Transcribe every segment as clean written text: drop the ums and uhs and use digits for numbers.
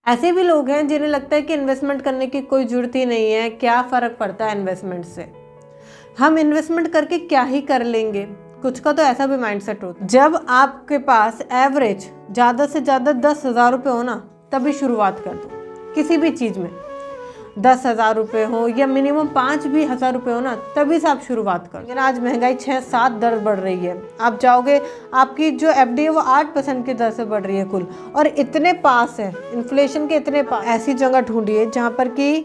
ऐसे भी लोग हैं जिन्हें लगता है कि इन्वेस्टमेंट करने की कोई ज़रूरत ही नहीं है, क्या फ़र्क पड़ता है इन्वेस्टमेंट से, हम इन्वेस्टमेंट करके क्या ही कर लेंगे। कुछ का तो ऐसा भी माइंडसेट होता है। जब आपके पास एवरेज ज़्यादा से ज़्यादा 10,000 रुपये हो ना, तभी शुरुआत कर दो किसी भी चीज़ में। 10,000 रुपये हो या मिनिमम 5 भी हज़ार रुपये हो ना, तभी से आप शुरुआत करो। लेकिन आज महंगाई 6-7 दर बढ़ रही है, आप जाओगे आपकी जो एफडी है वो 8% की दर से बढ़ रही है कुल, और इतने पास है इन्फ्लेशन के, इतने पास। ऐसी जगह ढूंढिए जहाँ पर कि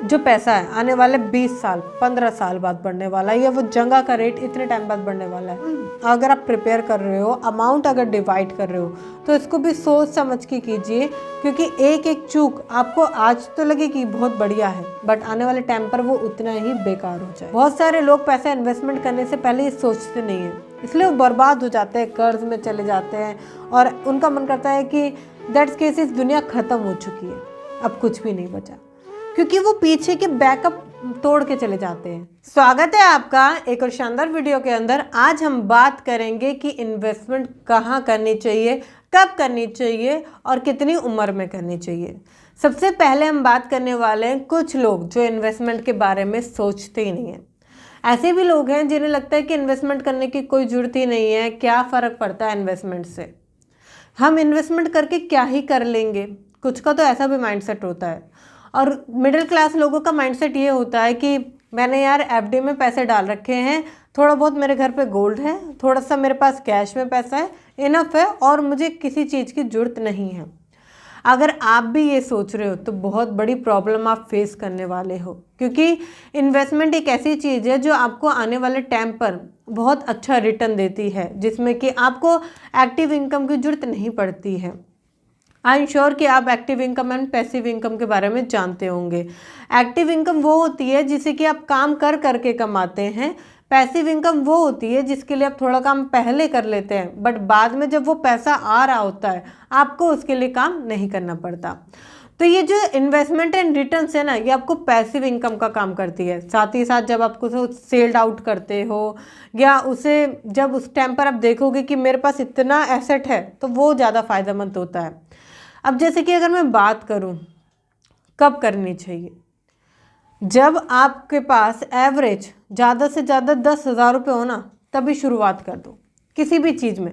जो पैसा है आने वाले 20 साल 15 साल बाद बढ़ने वाला है, या वो जगह का रेट इतने टाइम बाद बढ़ने वाला है। अगर आप प्रिपेयर कर रहे हो, अमाउंट अगर डिवाइड कर रहे हो, तो इसको भी सोच समझ के कीजिए, क्योंकि एक एक चूक आपको आज तो लगे कि बहुत बढ़िया है, बट आने वाले टाइम पर वो उतना ही बेकार हो जाए। बहुत सारे लोग पैसा इन्वेस्टमेंट करने से पहले ये सोचते नहीं है, इसलिए वो बर्बाद हो जाते हैं, कर्ज में चले जाते हैं, और उनका मन करता है कि दैट्स केसेस दुनिया ख़त्म हो चुकी है, अब कुछ भी नहीं बचा, क्योंकि वो पीछे के बैकअप तोड़ के चले जाते हैं। स्वागत है आपका एक और शानदार वीडियो के अंदर। आज हम बात करेंगे कि इन्वेस्टमेंट कहाँ करनी चाहिए, कब करनी चाहिए और कितनी उम्र में करनी चाहिए। सबसे पहले हम बात करने वाले हैं कुछ लोग जो इन्वेस्टमेंट के बारे में सोचते ही नहीं हैं। ऐसे भी लोग हैं जिन्हें लगता है कि इन्वेस्टमेंट करने की कोई ज़रूरत ही नहीं है, क्या फ़र्क पड़ता है इन्वेस्टमेंट से, हम इन्वेस्टमेंट करके क्या ही कर लेंगे। कुछ का तो ऐसा भी माइंडसेट होता है। और मिडिल क्लास लोगों का माइंडसेट ये होता है कि मैंने यार एफडी में पैसे डाल रखे हैं, थोड़ा बहुत मेरे घर पे गोल्ड है, थोड़ा सा मेरे पास कैश में पैसा है, इनफ है, और मुझे किसी चीज़ की ज़रूरत नहीं है। अगर आप भी ये सोच रहे हो तो बहुत बड़ी प्रॉब्लम आप फेस करने वाले हो, क्योंकि इन्वेस्टमेंट एक ऐसी चीज़ है जो आपको आने वाले टाइम पर बहुत अच्छा रिटर्न देती है, जिसमें कि आपको एक्टिव इनकम की ज़रूरत नहीं पड़ती है। आई एम श्योर कि आप active income and passive income के बारे में जानते होंगे। एक्टिव इनकम वो होती है जिसे कि आप काम कर करके कमाते हैं, पैसिव इनकम वो होती है जिसके लिए आप थोड़ा काम पहले कर लेते हैं, बट बाद में जब वो पैसा आ रहा होता है आपको उसके लिए काम नहीं करना पड़ता। तो ये जो इन्वेस्टमेंट एंड रिटर्न्स है ना, ये आपको पैसिव इनकम का काम करती है। साथ ही साथ जब आप उसे सेल्ड आउट करते हो, या उसे जब उस टाइम पर आप देखोगे कि मेरे पास इतना एसेट है, तो वो ज़्यादा फायदेमंद होता है। अब जैसे कि अगर मैं बात करूं कब करनी चाहिए, जब आपके पास एवरेज ज़्यादा से ज़्यादा 10,000 रुपये हो ना, तभी शुरुआत कर दो किसी भी चीज़ में।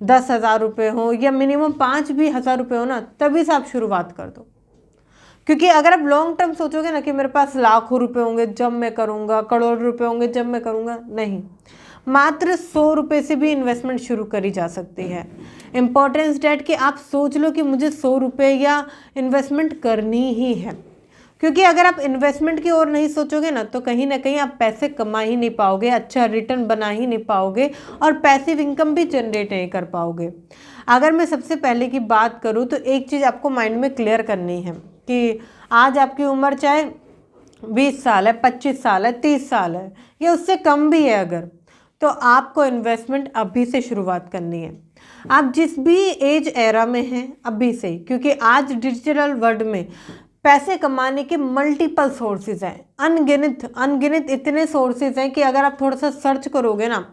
10,000 रुपये हो या मिनिमम 5 भी हज़ार रुपये हो ना, तभी से आप शुरुआत कर दो। क्योंकि अगर आप लॉन्ग टर्म सोचोगे ना कि मेरे पास लाखों रुपए होंगे जब मैं करूँगा, करोड़ रुपए होंगे जब मैं करूँगा, नहीं, मात्र 100 रुपये से भी इन्वेस्टमेंट शुरू करी जा सकती है। इम्पोर्टेंस डेट कि आप सोच लो कि मुझे 100 रुपये या इन्वेस्टमेंट करनी ही है, क्योंकि अगर आप इन्वेस्टमेंट की ओर नहीं सोचोगे ना कहीं आप पैसे कमा ही नहीं पाओगे, अच्छा रिटर्न बना ही नहीं पाओगे, और पैसिव इनकम भी जनरेट नहीं कर पाओगे। अगर मैं सबसे पहले की बात करूँ तो एक चीज़ आपको माइंड में क्लियर करनी है कि आज आपकी उम्र चाहे 20 साल है, 25 साल है, 30 साल है, या उससे कम भी है अगर, तो आपको इन्वेस्टमेंट अभी से शुरुआत करनी है। आप जिस भी एज एरा में हैं अभी से, क्योंकि आज डिजिटल वर्ल्ड में पैसे कमाने के मल्टीपल सोर्सेज हैं, अनगिनत इतने सोर्सेज हैं कि अगर आप थोड़ा सा सर्च करोगे ना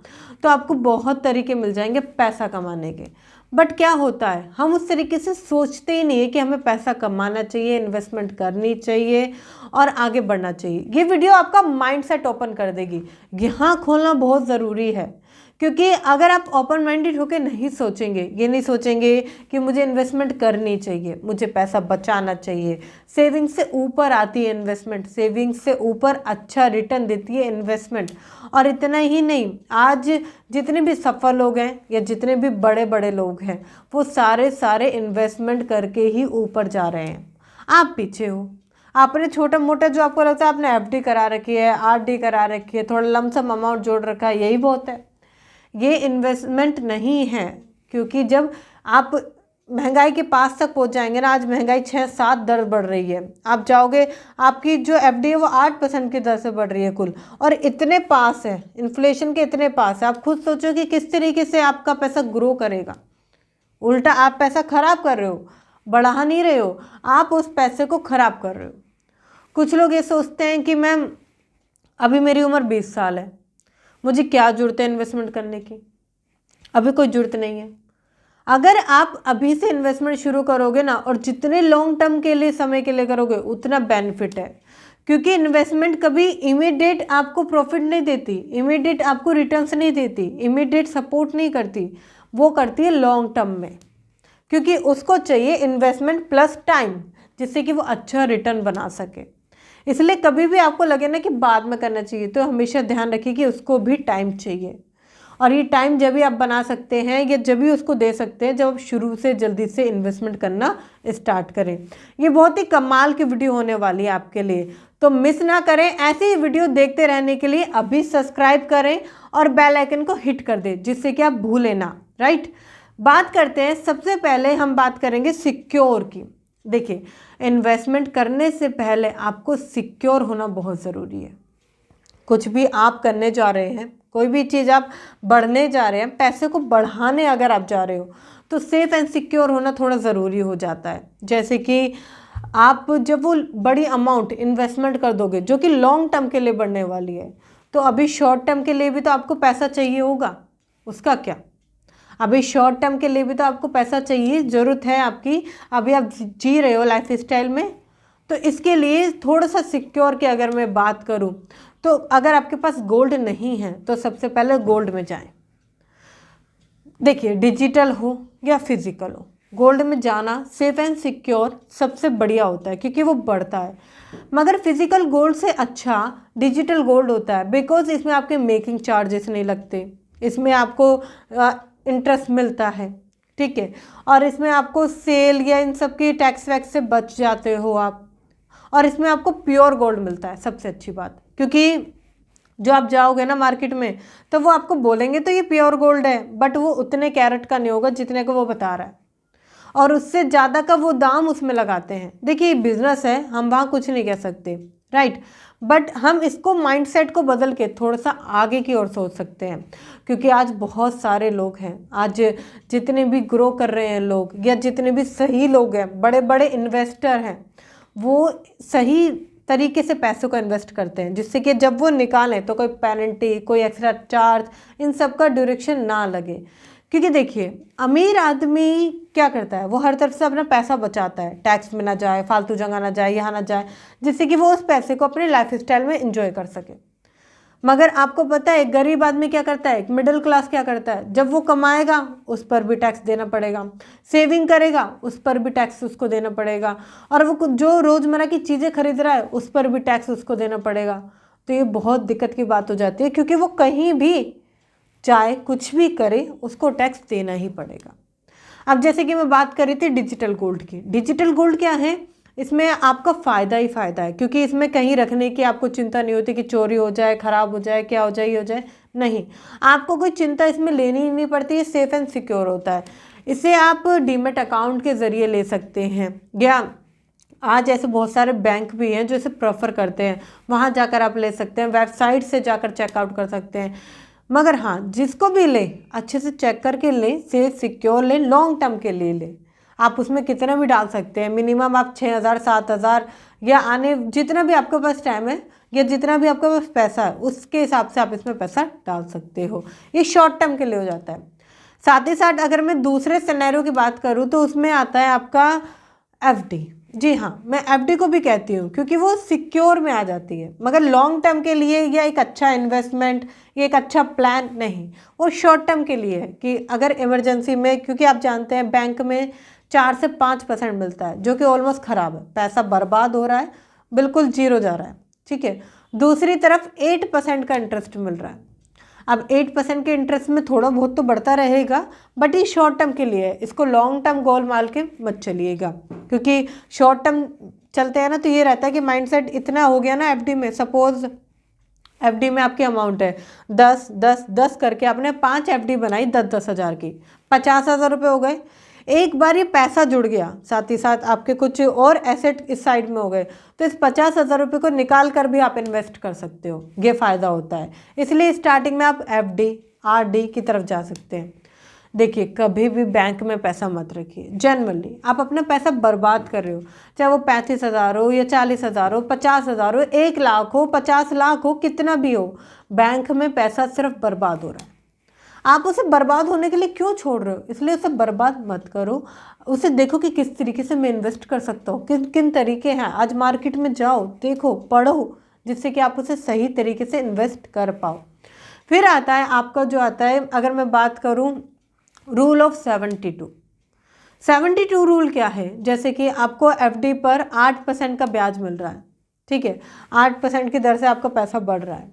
तो आपको बहुत तरीके मिल जाएंगे पैसा कमाने के। बट क्या होता है, हम उस तरीके से सोचते ही नहीं है कि हमें पैसा कमाना चाहिए, इन्वेस्टमेंट करनी चाहिए और आगे बढ़ना चाहिए। ये वीडियो आपका माइंडसेट ओपन कर देगी, यहाँ खोलना बहुत ज़रूरी है। क्योंकि अगर आप ओपन माइंडेड होकर नहीं सोचेंगे, ये नहीं सोचेंगे कि मुझे इन्वेस्टमेंट करनी चाहिए, मुझे पैसा बचाना चाहिए, सेविंग से ऊपर आती है इन्वेस्टमेंट, सेविंग से ऊपर अच्छा रिटर्न देती है इन्वेस्टमेंट। और इतना ही नहीं, आज जितने भी सफल लोग हैं या जितने भी बड़े बड़े लोग हैं, वो सारे इन्वेस्टमेंट करके ही ऊपर जा रहे हैं। आप पीछे हो, आपने छोटा मोटा जो आपको लगता है आपने एफडी करा रखी है, आरडी करा रखी है, थोड़ा लमसम अमाउंट जोड़ रखा है, यही बहुत है। ये इन्वेस्टमेंट नहीं है, क्योंकि जब आप महंगाई के पास तक पहुंच जाएंगे ना, आज महंगाई 6-7 दर बढ़ रही है, आप जाओगे आपकी जो एफडी है वो 8% की दर से बढ़ रही है कुल, और इतने पास है इन्फ्लेशन के, इतने पास है। आप खुद सोचो कि किस तरीके से आपका पैसा ग्रो करेगा। उल्टा आप पैसा खराब कर रहे हो, बढ़ा नहीं रहे हो, आप उस पैसे को खराब कर रहे हो। कुछ लोग ये सोचते हैं कि मैम अभी मेरी उम्र 20 साल है, मुझे क्या ज़रूरत है इन्वेस्टमेंट करने की, अभी कोई ज़रूरत नहीं है। अगर आप अभी से इन्वेस्टमेंट शुरू करोगे ना, और जितने लॉन्ग टर्म के लिए समय के लिए करोगे उतना बेनिफिट है, क्योंकि इन्वेस्टमेंट कभी इमीडिएट आपको प्रॉफिट नहीं देती, इमीडिएट आपको रिटर्न्स नहीं देती, इमीडिएट सपोर्ट नहीं करती, वो करती है लॉन्ग टर्म में, क्योंकि उसको चाहिए इन्वेस्टमेंट प्लस टाइम, जिससे कि वो अच्छा रिटर्न बना सके। इसलिए कभी भी आपको लगे ना कि बाद में करना चाहिए, तो हमेशा ध्यान रखिए कि उसको भी टाइम चाहिए, और ये टाइम जब भी आप बना सकते हैं या जब भी उसको दे सकते हैं जब आप शुरू से जल्दी से इन्वेस्टमेंट करना स्टार्ट करें। ये बहुत ही कमाल की वीडियो होने वाली है आपके लिए, तो मिस ना करें। ऐसे ही वीडियो देखते रहने के लिए अभी सब्सक्राइब करें और बेल आइकन को हिट कर दें, जिससे कि आप भूलें ना, राइट। बात करते हैं, सबसे पहले हम बात करेंगे सिक्योर की। देखिए, इन्वेस्टमेंट करने से पहले आपको सिक्योर होना बहुत ज़रूरी है। कुछ भी आप करने जा रहे हैं, कोई भी चीज़ आप बढ़ने जा रहे हैं, पैसे को बढ़ाने अगर आप जा रहे हो, तो सेफ एंड सिक्योर होना थोड़ा ज़रूरी हो जाता है। जैसे कि आप जब वो बड़ी अमाउंट इन्वेस्टमेंट कर दोगे जो कि लॉन्ग टर्म के लिए बढ़ने वाली है, तो अभी शॉर्ट टर्म के लिए भी तो आपको पैसा चाहिए होगा, उसका क्या। अभी शॉर्ट टर्म के लिए भी तो आपको पैसा चाहिए, ज़रूरत है आपकी, अभी आप जी रहे हो लाइफ स्टाइल में, तो इसके लिए थोड़ा सा सिक्योर की अगर मैं बात करूं, तो अगर आपके पास गोल्ड नहीं है तो सबसे पहले गोल्ड में जाएं। देखिए, डिजिटल हो या फिजिकल हो, गोल्ड में जाना सेफ एंड सिक्योर सबसे बढ़िया होता है, क्योंकि वो बढ़ता है। मगर फिजिकल गोल्ड से अच्छा डिजिटल गोल्ड होता है, बिकॉज इसमें आपके मेकिंग चार्जेस नहीं लगते, इसमें आपको इंटरेस्ट मिलता है, ठीक है, और इसमें आपको सेल या इन सब की टैक्स वैक्स से बच जाते हो आप, और इसमें आपको प्योर गोल्ड मिलता है, सबसे अच्छी बात। क्योंकि जो आप जाओगे ना मार्केट में, तो वो आपको बोलेंगे तो ये प्योर गोल्ड है, बट वो उतने कैरेट का नहीं होगा जितने को वो बता रहा है, और उससे ज़्यादा का वो दाम उसमें लगाते हैं। देखिए, बिजनेस है, हम वहाँ कुछ नहीं कह सकते, राइट, बट हम इसको माइंडसेट को बदल के थोड़ा सा आगे की ओर सोच सकते हैं। क्योंकि आज बहुत सारे लोग हैं, आज जितने भी ग्रो कर रहे हैं लोग, या जितने भी सही लोग हैं, बड़े बड़े इन्वेस्टर हैं, वो सही तरीके से पैसों को इन्वेस्ट करते हैं, जिससे कि जब वो निकालें तो कोई पेनल्टी, कोई एक्स्ट्रा चार्ज, इन सब का डायरेक्शन ना लगे। क्योंकि देखिए, अमीर आदमी क्या करता है, वो हर तरफ से अपना पैसा बचाता है, टैक्स में ना जाए, फालतू जगह ना जाए, यहाँ ना जाए, जिससे कि वो उस पैसे को अपने लाइफ स्टाइल में एंजॉय कर सके। मगर आपको पता है गरीब आदमी क्या करता है, मिडिल क्लास क्या करता है, जब वो कमाएगा उस पर भी टैक्स देना पड़ेगा, सेविंग करेगा उस पर भी टैक्स उसको देना पड़ेगा, और वो जो रोज़मर्रा की चीज़ें खरीद रहा है उस पर भी टैक्स उसको देना पड़ेगा। तो ये बहुत दिक्कत की बात हो जाती है, क्योंकि वो कहीं भी चाहे कुछ भी करे उसको टैक्स देना ही पड़ेगा। अब जैसे कि मैं बात कर रही थी डिजिटल गोल्ड की, डिजिटल गोल्ड क्या है, इसमें आपका फ़ायदा ही फ़ायदा है, क्योंकि इसमें कहीं रखने की आपको चिंता नहीं होती कि चोरी हो जाए, ख़राब हो जाए, क्या हो जाए, ये हो जाए, नहीं, आपको कोई चिंता इसमें लेनी ही नहीं पड़ती, ये सेफ़ एंड सिक्योर होता है। इसे आप डीमैट अकाउंट के ज़रिए ले सकते हैं, या आज ऐसे बहुत सारे बैंक भी हैं जो इसे प्रेफर करते हैं, वहाँ जाकर आप ले सकते हैं, वेबसाइट से जाकर चेकआउट कर सकते हैं। मगर हाँ, जिसको भी ले अच्छे से चेक करके ले, सेफ सिक्योर ले, लॉन्ग टर्म के लिए ले। आप उसमें कितना भी डाल सकते हैं, मिनिमम आप 6,000 7,000 या आने जितना भी आपके पास टाइम है या जितना भी आपके पास पैसा है उसके हिसाब से आप इसमें पैसा डाल सकते हो। ये शॉर्ट टर्म के लिए हो जाता है। साथ ही साथ अगर मैं दूसरे सिनेरियो की बात करूँ तो उसमें आता है आपका एफडी। जी हाँ, मैं एफडी को भी कहती हूँ क्योंकि वो सिक्योर में आ जाती है, मगर लॉन्ग टर्म के लिए या एक अच्छा इन्वेस्टमेंट या एक अच्छा प्लान नहीं, वो शॉर्ट टर्म के लिए है कि अगर इमरजेंसी में, क्योंकि आप जानते हैं बैंक में 4 से 5% मिलता है, जो कि ऑलमोस्ट ख़राब है, पैसा बर्बाद हो रहा है, बिल्कुल जीरो जा रहा है, ठीक है। दूसरी तरफ 8% का इंटरेस्ट मिल रहा है। अब 8% के इंटरेस्ट में थोड़ा बहुत तो बढ़ता रहेगा, बट ये शॉर्ट टर्म के लिए है, इसको लॉन्ग टर्म गोल मान के मत चलिएगा, क्योंकि शॉर्ट टर्म चलते हैं ना तो ये रहता है कि माइंडसेट इतना हो गया ना एफडी में, सपोज एफडी में आपकी अमाउंट है 10 10 10 करके आपने 5 एफडी बनाई 10-10 हज़ार की, 50,000 रुपये हो गए। एक बार ये पैसा जुड़ गया, साथ ही साथ आपके कुछ और एसेट इस साइड में हो गए, तो इस 50,000 रुपये को निकाल कर भी आप इन्वेस्ट कर सकते हो, ये फ़ायदा होता है। इसलिए स्टार्टिंग में आप एफडी आरडी की तरफ जा सकते हैं। देखिए, कभी भी बैंक में पैसा मत रखिए, जनरली आप अपना पैसा बर्बाद कर रहे हो, चाहे वो 35,000 हो या 40,000 हो, 50,000 हो, 1 लाख हो, 50 लाख हो, कितना भी हो, बैंक में पैसा सिर्फ बर्बाद हो रहा है। आप उसे बर्बाद होने के लिए क्यों छोड़ रहे हो, इसलिए उसे बर्बाद मत करो। उसे देखो कि किस तरीके से मैं इन्वेस्ट कर सकता हूँ, किन किन तरीके हैं। आज मार्केट में जाओ, देखो, पढ़ो, जिससे कि आप उसे सही तरीके से इन्वेस्ट कर पाओ। फिर आता है आपका जो आता है, अगर मैं बात करूँ रूल ऑफ 72 रूल क्या है, जैसे कि आपको एफडी पर 8% का ब्याज मिल रहा है, ठीक है, 8% की दर से आपका पैसा बढ़ रहा है।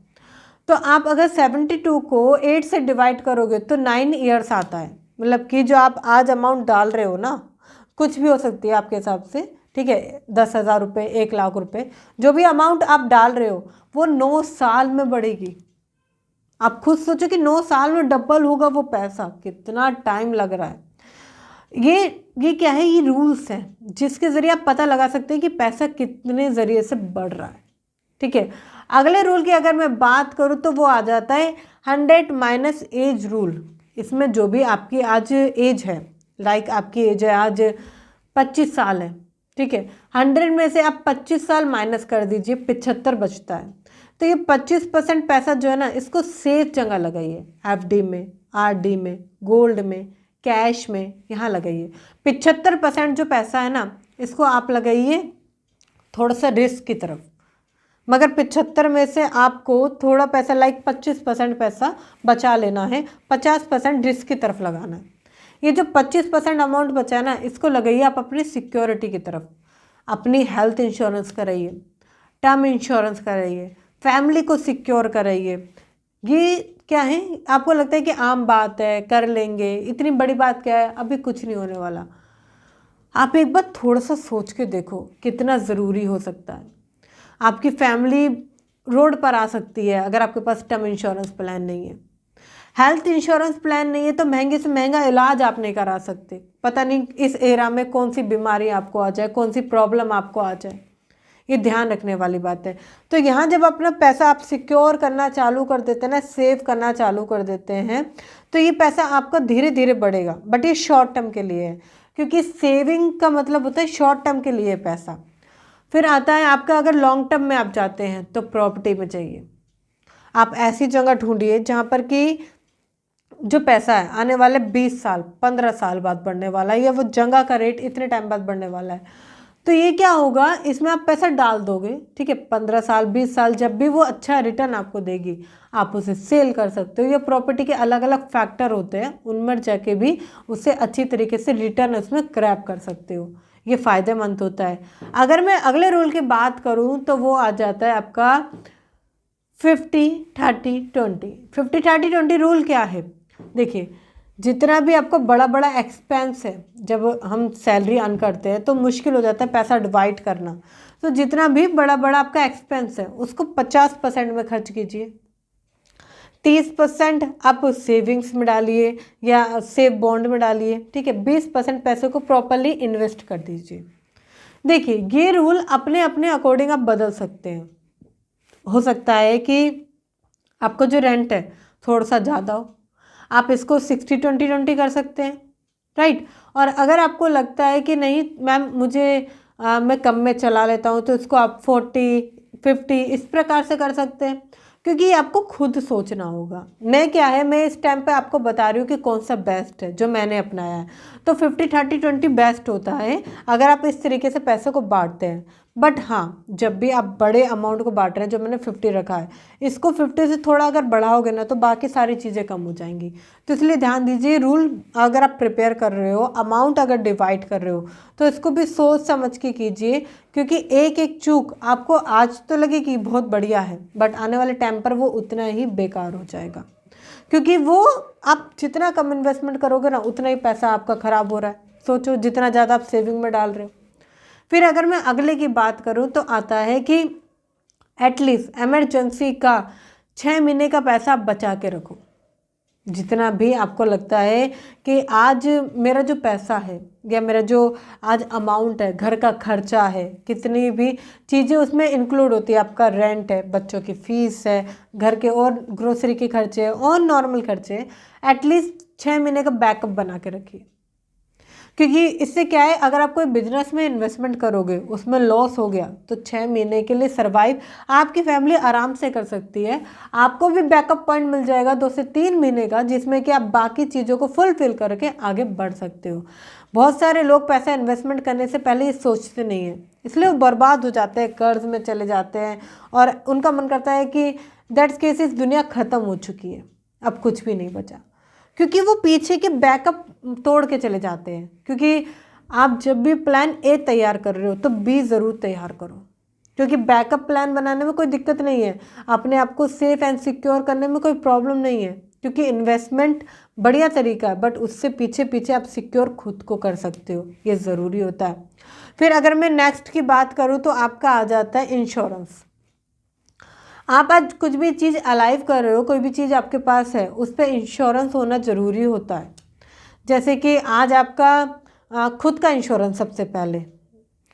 तो आप अगर 72 को 8 से डिवाइड करोगे तो 9 ईयर्स आता है। मतलब कि जो आप आज अमाउंट डाल रहे हो ना, कुछ भी हो सकती है आपके हिसाब से, ठीक है, 10,000 रुपये, 1,00,000 रुपये, जो भी अमाउंट आप डाल रहे हो वो 9 साल में बढ़ेगी। आप खुद सोचो कि 9 साल में डबल होगा वो पैसा, कितना टाइम लग रहा है। ये क्या है, ये रूल्स हैं जिसके ज़रिए आप पता लगा सकते हैं कि पैसा कितने ज़रिए से बढ़ रहा है, ठीक है। अगले रूल की अगर मैं बात करूँ तो वो आ जाता है 100 माइनस एज रूल। इसमें जो भी आपकी आज एज है, लाइक आपकी एज है आज 25 साल है, ठीक है, 100 में से आप 25 साल माइनस कर दीजिए, 75 बचता है। तो ये 25% पैसा जो है ना, इसको सेफ जगह लगाइए, एफडी में, आरडी में, गोल्ड में, कैश में, यहाँ लगाइए। 75% जो पैसा है ना, इसको आप लगाइए थोड़ा सा रिस्क की तरफ, मगर 75 में से आपको थोड़ा पैसा लाइक 25% पैसा बचा लेना है, 50% रिस्क की तरफ लगाना है। ये जो 25% अमाउंट बचा है ना, इसको लगाइए आप अपनी सिक्योरिटी की तरफ। अपनी हेल्थ इंश्योरेंस कराइए, टर्म इंश्योरेंस कराइए, फैमिली को सिक्योर कराइए। ये क्या है, आपको लगता है कि आम बात है, कर लेंगे, इतनी बड़ी बात क्या है, अभी कुछ नहीं होने वाला। आप एक बार थोड़ा सा सोच के देखो कितना ज़रूरी हो सकता है। आपकी फैमिली रोड पर आ सकती है अगर आपके पास टर्म इंश्योरेंस प्लान नहीं है। हेल्थ इंश्योरेंस प्लान नहीं है तो महंगे से महंगा इलाज आप नहीं करा सकते। पता नहीं इस एरा में कौन सी बीमारी आपको आ जाए, कौन सी प्रॉब्लम आपको आ जाए, ये ध्यान रखने वाली बात है। तो यहाँ जब अपना पैसा आप सिक्योर करना चालू कर देते हैं ना, सेव करना चालू कर देते हैं, तो ये पैसा आपका धीरे धीरे बढ़ेगा। बट ये शॉर्ट टर्म के लिए है, क्योंकि सेविंग का मतलब होता है शॉर्ट टर्म के लिए पैसा। फिर आता है आपका, अगर लॉन्ग टर्म में आप जाते हैं तो प्रॉपर्टी में चाहिए। आप ऐसी जगह ढूंढिए जहाँ पर कि जो पैसा है आने वाले 20 साल 15 साल बाद बढ़ने वाला है, या वो जगह का रेट इतने टाइम बाद बढ़ने वाला है। तो ये क्या होगा, इसमें आप पैसा डाल दोगे, ठीक है, 15 साल 20 साल, जब भी वो अच्छा रिटर्न आपको देगी आप उसे सेल कर सकते हो। ये प्रॉपर्टी के अलग अलग फैक्टर होते हैं, उनमें जाके भी उससे अच्छी तरीके से रिटर्न उसमें क्रैप कर सकते हो। ये फ़ायदेमंद होता है। अगर मैं अगले रूल की बात करूँ तो वो आ जाता है आपका 50-30-20। 50-30-20 रूल क्या है, देखिए, जितना भी आपको बड़ा बड़ा एक्सपेंस है, जब हम सैलरी अर्न करते हैं तो मुश्किल हो जाता है पैसा डिवाइड करना। तो जितना भी बड़ा बड़ा आपका एक्सपेंस है उसको 50% में खर्च कीजिए, 30% आप सेविंग्स में डालिए या सेव बॉन्ड में डालिए, ठीक है, 20% पैसे को प्रॉपरली इन्वेस्ट कर दीजिए। देखिए, ये रूल अपने अपने अकॉर्डिंग आप बदल सकते हैं। हो सकता है कि आपको जो रेंट है थोड़ा सा ज़्यादा हो, आप इसको 60-20-20 कर सकते हैं, राइट। और अगर आपको लगता है कि नहीं मैम मैं कम में चला लेता हूँ, तो इसको आप 40-50 इस प्रकार से कर सकते हैं, क्योंकि ये आपको खुद सोचना होगा। मैं क्या है, मैं इस टाइम पे आपको बता रही हूँ कि कौन सा बेस्ट है जो मैंने अपनाया है। तो 50-30-20 बेस्ट होता है अगर आप इस तरीके से पैसे को बांटते हैं। बट हाँ, जब भी आप बड़े अमाउंट को बांट रहे हैं, जो मैंने 50 रखा है, इसको 50 से थोड़ा अगर बढ़ाओगे ना तो बाकी सारी चीज़ें कम हो जाएंगी। तो इसलिए ध्यान दीजिए, रूल अगर आप प्रिपेयर कर रहे हो, अमाउंट अगर डिवाइड कर रहे हो, तो इसको भी सोच समझ के कीजिए, क्योंकि एक एक चूक आपको आज तो लगे कि बहुत बढ़िया है, बट आने वाले टाइम पर वो उतना ही बेकार हो जाएगा। क्योंकि वो आप जितना कम इन्वेस्टमेंट करोगे ना, उतना ही पैसा आपका ख़राब हो रहा है। सोचो, जितना ज़्यादा आप सेविंग में डाल रहे हो। फिर अगर मैं अगले की बात करूं तो आता है कि एटलीस्ट इमरजेंसी का 6 महीने का पैसा आप बचा के रखो। जितना भी आपको लगता है कि आज मेरा जो पैसा है या मेरा जो आज अमाउंट है, घर का खर्चा है, कितनी भी चीज़ें उसमें इंक्लूड होती है, आपका रेंट है, बच्चों की फ़ीस है, घर के और ग्रोसरी के खर्चे और नॉर्मल खर्चे, एटलीस्ट 6 महीने का बैकअप बना के रखिए। क्योंकि इससे क्या है, अगर आप कोई बिजनेस में इन्वेस्टमेंट करोगे, उसमें लॉस हो गया तो 6 महीने के लिए सर्वाइव आपकी फैमिली आराम से कर सकती है। आपको भी बैकअप पॉइंट मिल जाएगा 2 से 3 महीने का, जिसमें कि आप बाकी चीज़ों को फुलफिल करके आगे बढ़ सकते हो। बहुत सारे लोग पैसा इन्वेस्टमेंट करने से पहले ये सोचते नहीं हैं, इसलिए वो बर्बाद हो जाते हैं, कर्ज में चले जाते हैं और उनका मन करता है कि दैट्स केस इस दुनिया ख़त्म हो चुकी है, अब कुछ भी नहीं बचा, क्योंकि वो पीछे के बैकअप तोड़ के चले जाते हैं। क्योंकि आप जब भी प्लान ए तैयार कर रहे हो तो बी ज़रूर तैयार करो, क्योंकि बैकअप प्लान बनाने में कोई दिक्कत नहीं है, अपने आप को सेफ एंड सिक्योर करने में कोई प्रॉब्लम नहीं है, क्योंकि इन्वेस्टमेंट बढ़िया तरीका है, बट उससे पीछे पीछे आप सिक्योर खुद को कर सकते हो, ये ज़रूरी होता है। फिर अगर मैं नेक्स्ट की बात करूँ तो आपका आ जाता है इंश्योरेंस। आप आज कुछ भी चीज़ अलाइव कर रहे हो, कोई भी चीज़ आपके पास है, उस पर इंश्योरेंस होना ज़रूरी होता है। जैसे कि आज आपका खुद का इंश्योरेंस, सबसे पहले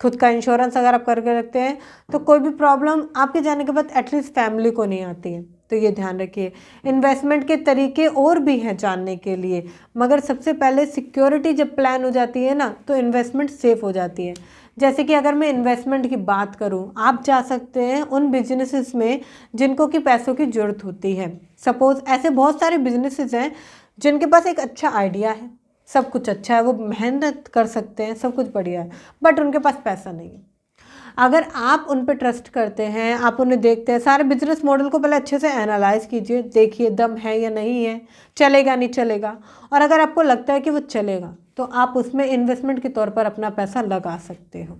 खुद का इंश्योरेंस अगर आप करके रखते हैं तो कोई भी प्रॉब्लम आपके जाने के बाद एटलीस्ट फैमिली को नहीं आती है, तो ये ध्यान रखिए। इन्वेस्टमेंट के तरीके और भी हैं जानने के लिए, मगर सबसे पहले सिक्योरिटी जब प्लान हो जाती है ना, तो इन्वेस्टमेंट सेफ हो जाती है। जैसे कि अगर मैं इन्वेस्टमेंट की बात करूं, आप जा सकते हैं उन बिजनेसेस में जिनको कि पैसों की ज़रूरत होती है। सपोज़ ऐसे बहुत सारे बिजनेसेस हैं जिनके पास एक अच्छा आइडिया है, सब कुछ अच्छा है, वो मेहनत कर सकते हैं, सब कुछ बढ़िया है, बट उनके पास पैसा नहीं है। अगर आप उन पे ट्रस्ट करते हैं, आप उन्हें देखते हैं, सारे बिजनेस मॉडल को पहले अच्छे से एनालाइज कीजिए, देखिए दम है या नहीं है, चलेगा नहीं चलेगा, और अगर आपको लगता है कि वो चलेगा तो आप उसमें इन्वेस्टमेंट के तौर पर अपना पैसा लगा सकते हो,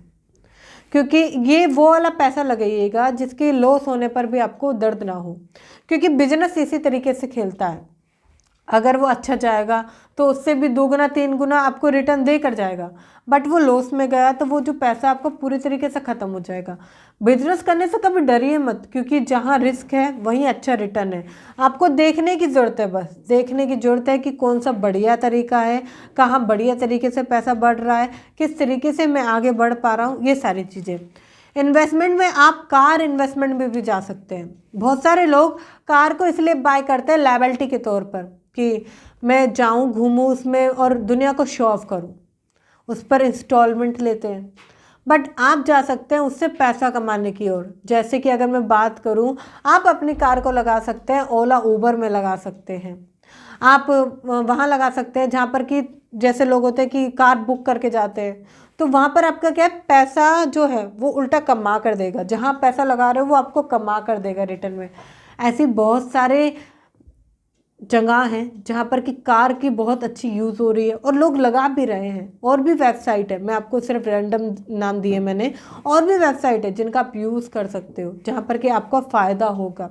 क्योंकि ये वो वाला पैसा लगाइएगा जिसके लॉस होने पर भी आपको दर्द ना हो, क्योंकि बिजनेस इसी तरीके से खेलता है। अगर वो अच्छा जाएगा तो उससे भी 2 गुना 3 गुना आपको रिटर्न दे कर जाएगा, बट वो लॉस में गया तो वो जो पैसा आपका पूरी तरीके से ख़त्म हो जाएगा। बिजनेस करने से कभी डरिए मत, क्योंकि जहाँ रिस्क है वहीं अच्छा रिटर्न है। आपको देखने की ज़रूरत है, बस देखने की ज़रूरत है कि कौन सा बढ़िया तरीका है, कहाँ बढ़िया तरीके से पैसा बढ़ रहा है, किस तरीके से मैं आगे बढ़ पा रहा हूँ, ये सारी चीज़ें। इन्वेस्टमेंट में आप कार इन्वेस्टमेंट में भी जा सकते हैं। बहुत सारे लोग कार को इसलिए बाय करते हैं लायबिलिटी के तौर पर कि मैं जाऊं घूमूं उसमें और दुनिया को शो ऑफ करूं, उस पर इंस्टॉलमेंट लेते हैं, बट आप जा सकते हैं उससे पैसा कमाने की ओर। जैसे कि अगर मैं बात करूं, आप अपनी कार को लगा सकते हैं ओला उबर में लगा सकते हैं, आप वहाँ लगा सकते हैं जहाँ पर कि जैसे लोग होते हैं कि कार बुक करके जाते हैं, तो वहाँ पर आपका क्या है, पैसा जो है वो उल्टा कमा कर देगा, जहाँ पैसा लगा रहे हो वो आपको कमा कर देगा रिटर्न में। ऐसी बहुत सारे जगह हैं जहाँ पर कि कार की बहुत अच्छी यूज़ हो रही है और लोग लगा भी रहे हैं। और भी वेबसाइट है, मैं आपको सिर्फ रैंडम नाम दिए मैंने, और भी वेबसाइट है जिनका आप यूज़ कर सकते हो जहाँ पर कि आपको फ़ायदा होगा।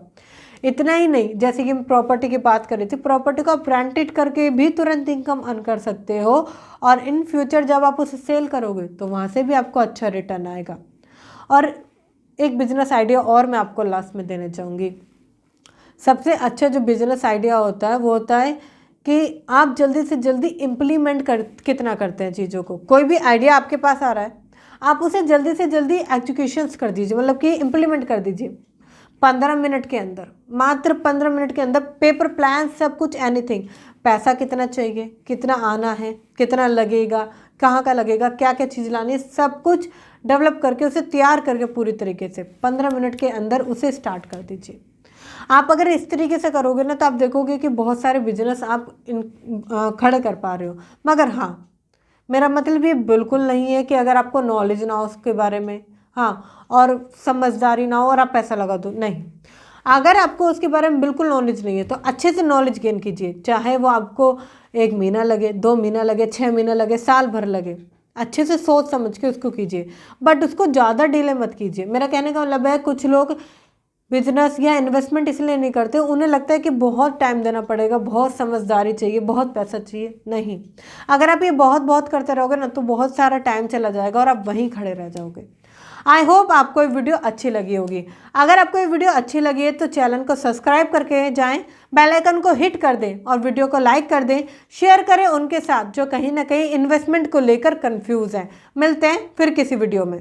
इतना ही नहीं, जैसे कि मैं प्रॉपर्टी की बात कर रही थी, प्रॉपर्टी को आप रेंटेड करके भी तुरंत इनकम अर्न कर सकते हो, और इन फ्यूचर जब आप उसे सेल करोगे तो वहाँ से भी आपको अच्छा रिटर्न आएगा। और एक बिजनेस आइडिया और मैं आपको लास्ट में देना चाहूँगी। सबसे अच्छा जो बिजनेस आइडिया होता है वो होता है कि आप जल्दी से जल्दी इम्प्लीमेंट कितना करते हैं चीज़ों को। कोई भी आइडिया आपके पास आ रहा है, आप उसे जल्दी से जल्दी एग्जीक्यूशंस कर दीजिए, मतलब कि इम्प्लीमेंट कर दीजिए 15 मिनट के अंदर, मात्र 15 मिनट के अंदर। पेपर प्लान सब कुछ, एनीथिंग, पैसा कितना चाहिए, कितना आना है, कितना लगेगा, कहाँ का लगेगा, क्या क्या चीज़ लानी है, सब कुछ डेवलप करके उसे तैयार करके पूरी तरीके से 15 मिनट के अंदर उसे स्टार्ट कर दीजिए। आप अगर इस तरीके से करोगे ना तो आप देखोगे कि बहुत सारे बिजनेस आप खड़े कर पा रहे हो। मगर हाँ, मेरा मतलब ये बिल्कुल नहीं है कि अगर आपको नॉलेज ना हो उसके बारे में, हाँ, और समझदारी ना हो और आप पैसा लगा दो, नहीं। अगर आपको उसके बारे में बिल्कुल नॉलेज नहीं है तो अच्छे से नॉलेज गेन कीजिए, चाहे वो आपको 1 महीना लगे, 2 महीना लगे, 6 महीना लगे, साल भर लगे, अच्छे से सोच समझ के उसको कीजिए, बट उसको ज़्यादा डिले मत कीजिए। मेरा कहने का मतलब है, कुछ लोग बिजनेस या इन्वेस्टमेंट इसलिए नहीं करते, उन्हें लगता है कि बहुत टाइम देना पड़ेगा, बहुत समझदारी चाहिए, बहुत पैसा चाहिए। नहीं, अगर आप ये बहुत बहुत करते रहोगे ना तो बहुत सारा टाइम चला जाएगा और आप वहीं खड़े रह जाओगे। आई होप आपको ये वीडियो अच्छी लगी होगी। अगर आपको ये वीडियो अच्छी लगी है तो चैनल को सब्सक्राइब करके जाएं, बेल आइकन को हिट कर दें और वीडियो को लाइक कर दें, शेयर करें उनके साथ जो कहीं ना कहीं इन्वेस्टमेंट को लेकर कंफ्यूज हैं। मिलते हैं फिर किसी वीडियो में।